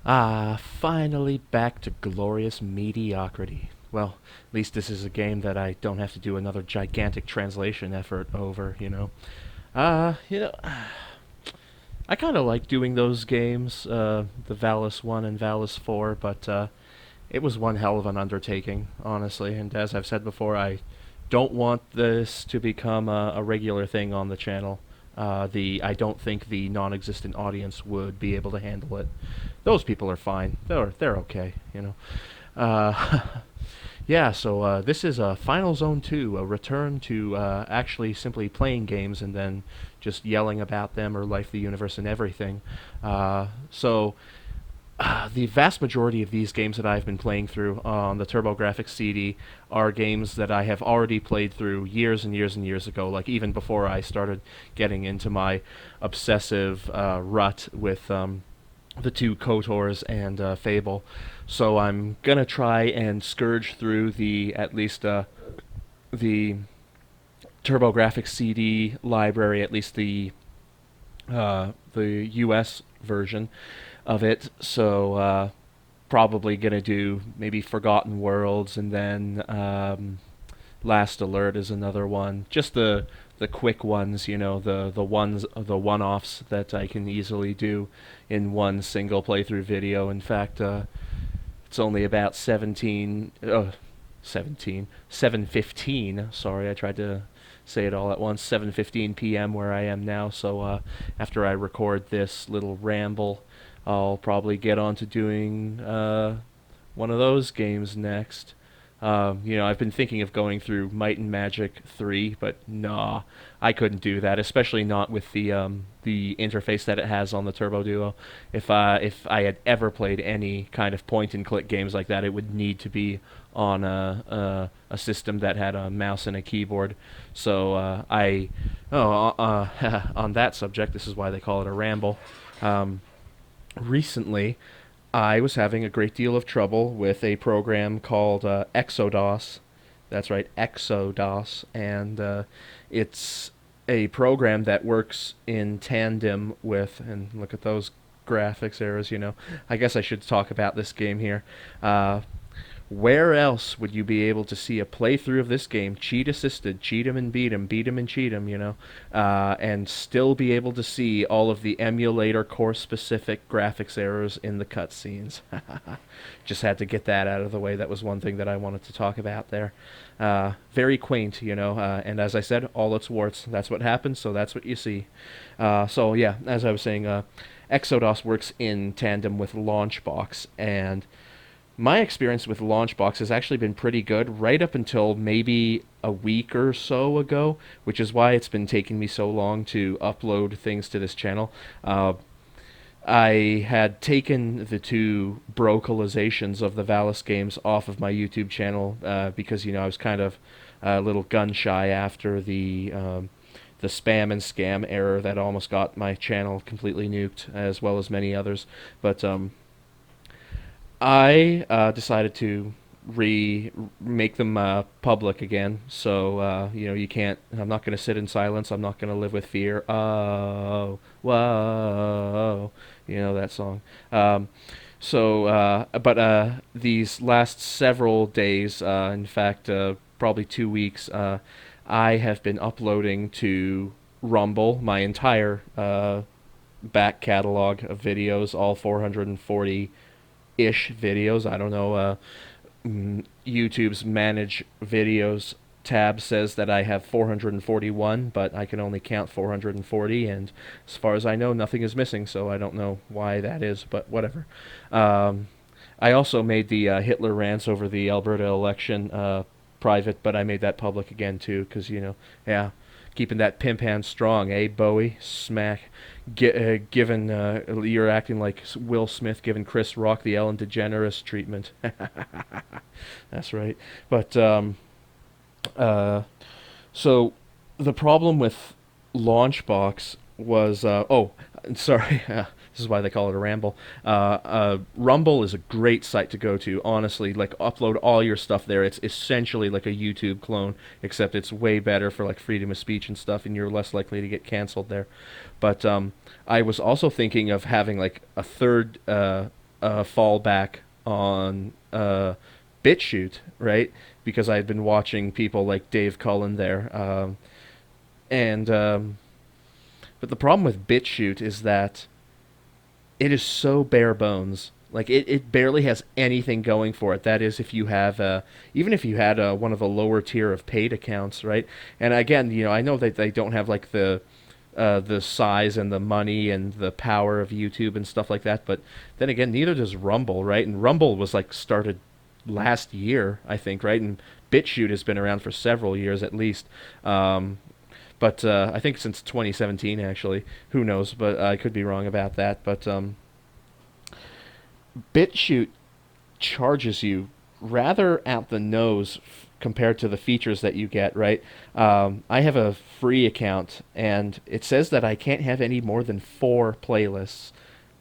Finally back to glorious mediocrity. Well, at least this is a game that I don't have to do another gigantic translation effort over, you know. Uh, you know, I kind of like doing those games, the Valis 1 and Valis 4, but it was one hell of an undertaking, honestly. And as I've said before, I don't want this to become a regular thing on the channel. I don't think the non-existent audience would be able to handle it. Those people are fine. They're okay, you know. Uh, yeah. So this is Final Zone 2, a return to actually simply playing games and then just yelling about them or life, the universe, and everything. The vast majority of these games that I've been playing through on the TurboGrafx CD are games that I have already played through years and years and years ago, like even before I started getting into my obsessive rut with the two KOTORs and Fable. So I'm gonna try and scourge through the TurboGrafx CD library, at least the US version of it. So probably gonna do maybe Forgotten Worlds, and then Last Alert is another one. Just the quick ones, you know, the one-offs that I can easily do in one single playthrough video. In fact, it's only about 7:15. Sorry, I tried to say it all at once. 7:15 p.m. where I am now. So after I record this little ramble, I'll probably get on to doing one of those games next. I've been thinking of going through Might and Magic 3, but nah, I couldn't do that, especially not with the interface that it has on the Turbo Duo. If I had ever played any kind of point and click games like that, it would need to be on a system that had a mouse and a keyboard. So on that subject, this is why they call it a ramble. Um, Recently, I was having a great deal of trouble with a program called Exodos. That's right, Exodos, and it's a program that works in tandem with. And look at those graphics errors. I guess I should talk about this game here. Uh, where else would you be able to see a playthrough of this game, cheat assisted, cheat 'em and beat 'em and cheat 'em, and still be able to see all of the emulator core specific graphics errors in the cutscenes? Just had to get that out of the way. That was one thing that I wanted to talk about there. Very quaint, and as I said, all its warts. That's what happens, so that's what you see. So yeah, as I was saying, Exodos works in tandem with Launchbox, and my experience with Launchbox has actually been pretty good right up until maybe a week or so ago, which is why it's been taking me so long to upload things to this channel. I had taken the two brocalizations of the Valis games off of my YouTube channel because I was kind of a little gun shy after the spam and scam error that almost got my channel completely nuked, as well as many others. But I decided to make them public again. So you can't. I'm not going to sit in silence. I'm not going to live with fear. Oh, whoa, that song. But these last several days, in fact, probably 2 weeks, I have been uploading to Rumble my entire back catalog of videos, all 440-ish videos. I don't know. YouTube's manage videos tab says that I have 441, but I can only count 440, and as far as I know, nothing is missing, so I don't know why that is, but whatever. I also made the Hitler rants over the Alberta election private, but I made that public again, too, because, yeah, keeping that pimp hand strong, eh, Bowie? Smack. Given you're acting like Will Smith giving Chris Rock the Ellen DeGeneres treatment. That's right. But so the problem with Launchbox was sorry. This is why they call it a ramble. Rumble is a great site to go to, honestly. Like, upload all your stuff there. It's essentially like a YouTube clone, except it's way better for, like, freedom of speech and stuff, and you're less likely to get canceled there. But I was also thinking of having, like, a third fall back on BitChute, right? Because I had been watching people like Dave Cullen there, and but the problem with BitChute is that it is so bare bones. Like it barely has anything going for it. That is, if you have even if you had one of the lower tier of paid accounts, right? And again, I know that they don't have like the size and the money and the power of YouTube and stuff like that. But then again, neither does Rumble, right? And Rumble was like started last year, I think, right? And BitChute has been around for several years at least. But I think since 2017, actually. Who knows? But I could be wrong about that. But BitChute charges you rather out the nose compared to the features that you get, right? I have a free account, and it says that I can't have any more than 4 playlists,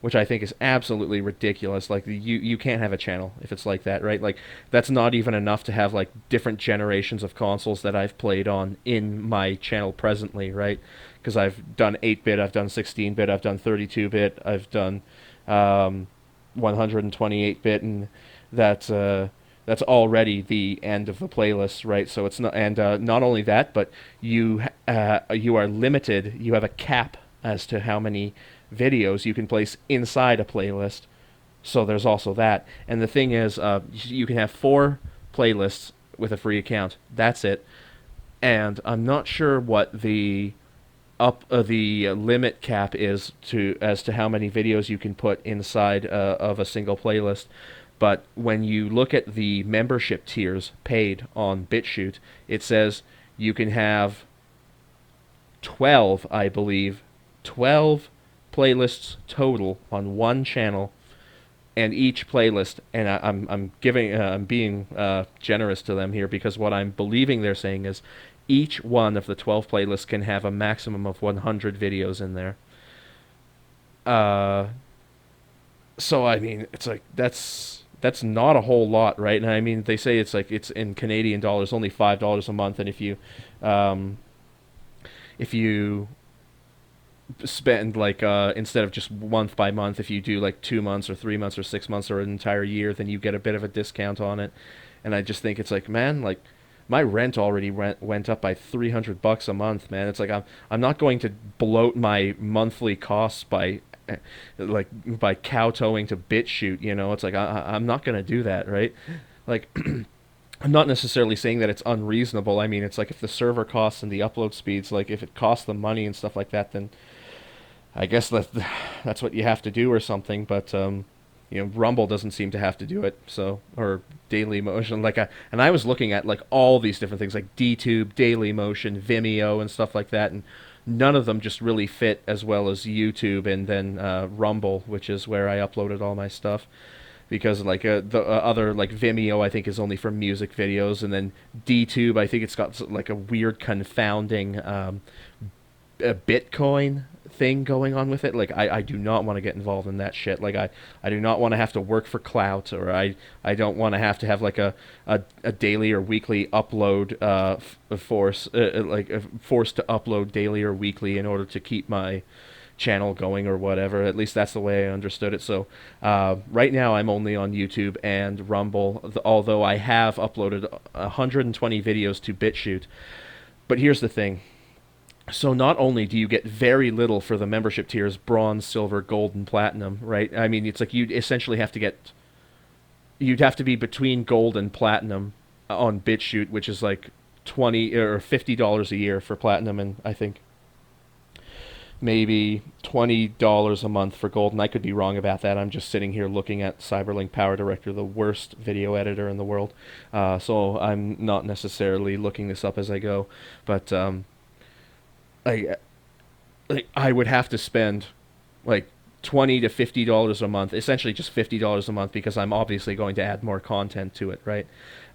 which I think is absolutely ridiculous. Like you can't have a channel if it's like that, right? Like that's not even enough to have like different generations of consoles that I've played on in my channel presently, right? Because I've done 8-bit, I've done 16-bit, I've done 32-bit, I've done 128-bit, and that's already the end of the playlist, right? So it's not, and not only that, but you are limited. You have a cap as to how many videos you can place inside a playlist. So there's also that. And the thing is, you can have 4 playlists with a free account. That's it. And I'm not sure what the limit cap is as to how many videos you can put inside of a single playlist. But when you look at the membership tiers paid on BitChute, it says you can have 12, I believe, 12 playlists total on one channel, and each playlist, and I'm being generous to them here, because what I'm believing they're saying is each one of the 12 playlists can have a maximum of 100 videos in there. So I mean, it's like that's not a whole lot, right? And I mean, they say it's like, it's in Canadian dollars only $5 a month, and if you spend like instead of just month by month, if you do like 2 months or 3 months or 6 months or an entire year, then you get a bit of a discount on it. And I just think it's like, man, like my rent already went up by $300 a month, man. It's like I'm not going to bloat my monthly costs by by kowtowing to BitChute, It's like I'm not going to do that, right? Like I'm not necessarily saying that it's unreasonable. I mean, it's like if the server costs and the upload speeds, like if it costs them money and stuff like that, then I guess that's what you have to do or something. But Rumble doesn't seem to have to do it. So, or Daily Motion, and I was looking at like all these different things like DTube, Daily Motion, Vimeo, and stuff like that, and none of them just really fit as well as YouTube and then Rumble, which is where I uploaded all my stuff. Because like the other, like Vimeo, I think is only for music videos, and then DTube, I think it's got like a weird confounding a Bitcoin thing going on with it. Like I do not want to get involved in that shit. Like I do not want to have to work for clout, or I don't want to have like a daily or weekly upload forced to upload daily or weekly in order to keep my channel going or whatever. At least that's the way I understood it. So right now I'm only on YouTube and Rumble, although I have uploaded 120 videos to BitChute. But here's the thing. So not only do you get very little for the membership tiers, bronze, silver, gold, and platinum, right? I mean, it's like you'd essentially you'd have to be between gold and platinum on BitChute, which is like $20 or $50 a year for platinum, and I think maybe $20 a month for gold, and I could be wrong about that. I'm just sitting here looking at Cyberlink Power Director, the worst video editor in the world, so I'm not necessarily looking this up as I go, but I would have to spend like $20 to $50 a month, essentially just $50 a month, because I'm obviously going to add more content to it, right?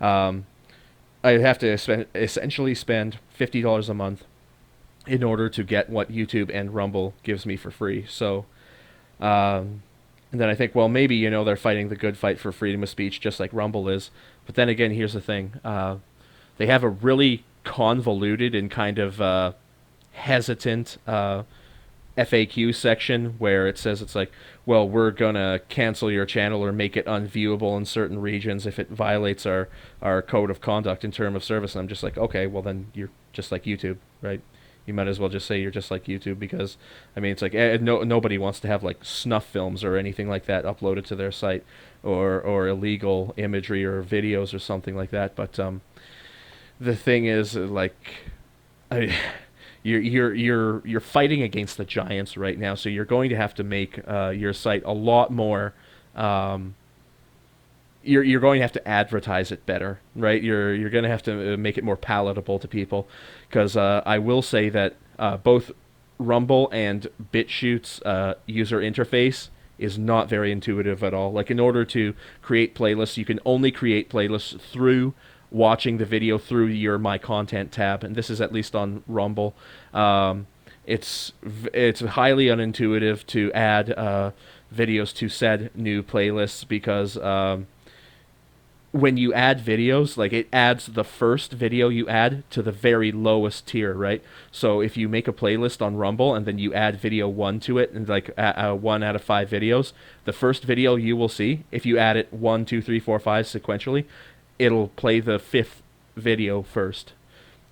I'd have to essentially spend $50 a month in order to get what YouTube and Rumble gives me for free. So, and then I think, well, maybe, they're fighting the good fight for freedom of speech, just like Rumble is. But then again, here's the thing. They have a really convoluted and kind of hesitant FAQ section where it says it's like, well, we're gonna cancel your channel or make it unviewable in certain regions if it violates our code of conduct in term of service. And I'm just like, okay, well then you're just like YouTube, right? You might as well just say you're just like YouTube, because I mean it's like nobody wants to have like snuff films or anything like that uploaded to their site, or illegal imagery or videos or something like that. But the thing is, like, I, you're fighting against the giants right now, so you're going to have to make your site a lot more. Um, you're going to have to advertise it better, right? You're going to have to make it more palatable to people, because I will say that both Rumble and BitChute's user interface is not very intuitive at all. Like, in order to create playlists, you can only create playlists through watching the video through your My Content tab, and this is at least on Rumble. Um, it's highly unintuitive to add videos to said new playlists, because when you add videos, like, it adds the first video you add to the very lowest tier, right? So if you make a playlist on Rumble and then you add video 1 to it, and like 1 out of 5 videos, the first video you will see, if you add it 1, 2, 3, 4, 5 sequentially, it'll play the 5th video first,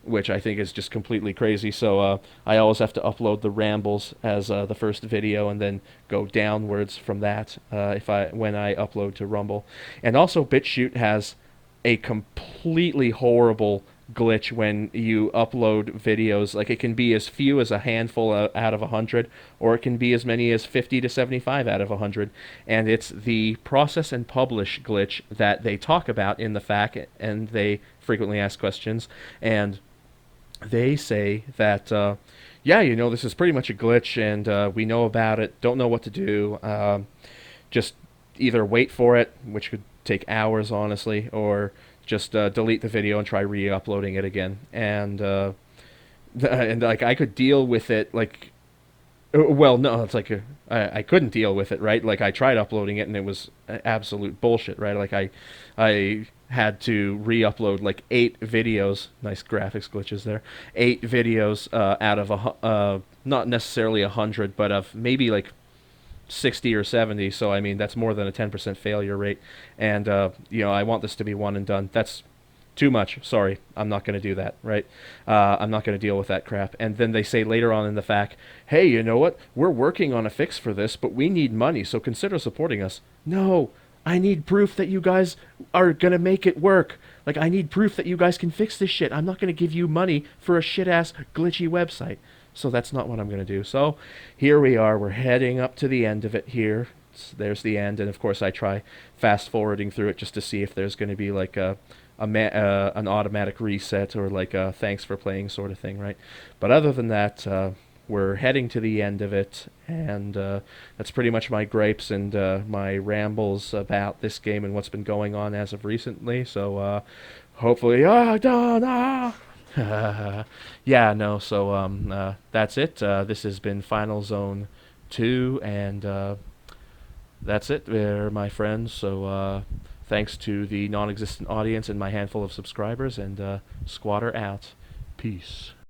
which I think is just completely crazy. So I always have to upload the rambles as the first video, and then go downwards from that when I upload to Rumble. And also, BitChute has a completely horrible glitch when you upload videos. Like, it can be as few as a handful out of 100, or it can be as many as 50 to 75 out of 100. And it's the process and publish glitch that they talk about in the FAQ, and they frequently ask questions. And they say that, yeah, this is pretty much a glitch, and we know about it, don't know what to do. Just either wait for it, which could take hours, honestly, or just delete the video and try re-uploading it again. And like, I could deal with it, like, well, no, it's like I couldn't deal with it, right? Like, I tried uploading it and it was absolute bullshit, right? Like, I had to re-upload like 8 videos. Nice graphics glitches there. 8 videos out of not necessarily 100, but of maybe like 60 or 70. So I mean, that's more than a 10% failure rate. And I want this to be one and done. That's too much. Sorry, I'm not going to do that, right? I'm not going to deal with that crap. And then they say later on in the FAQ, hey, you know what? We're working on a fix for this, but we need money, so consider supporting us. No, I need proof that you guys are going to make it work. Like, I need proof that you guys can fix this shit. I'm not going to give you money for a shit-ass, glitchy website. So that's not what I'm going to do. So here we are. We're heading up to the end of it here. There's the end. And, of course, I try fast-forwarding through it just to see if there's going to be, like, an automatic reset, or like a thanks for playing sort of thing, right? But other than that, we're heading to the end of it, and that's pretty much my gripes and my rambles about this game and what's been going on as of recently. So hopefully, yeah, no. So that's it. This has been Final Zone 2, and that's it there, my friends. So thanks to the non-existent audience and my handful of subscribers, and Skwatter out. Peace.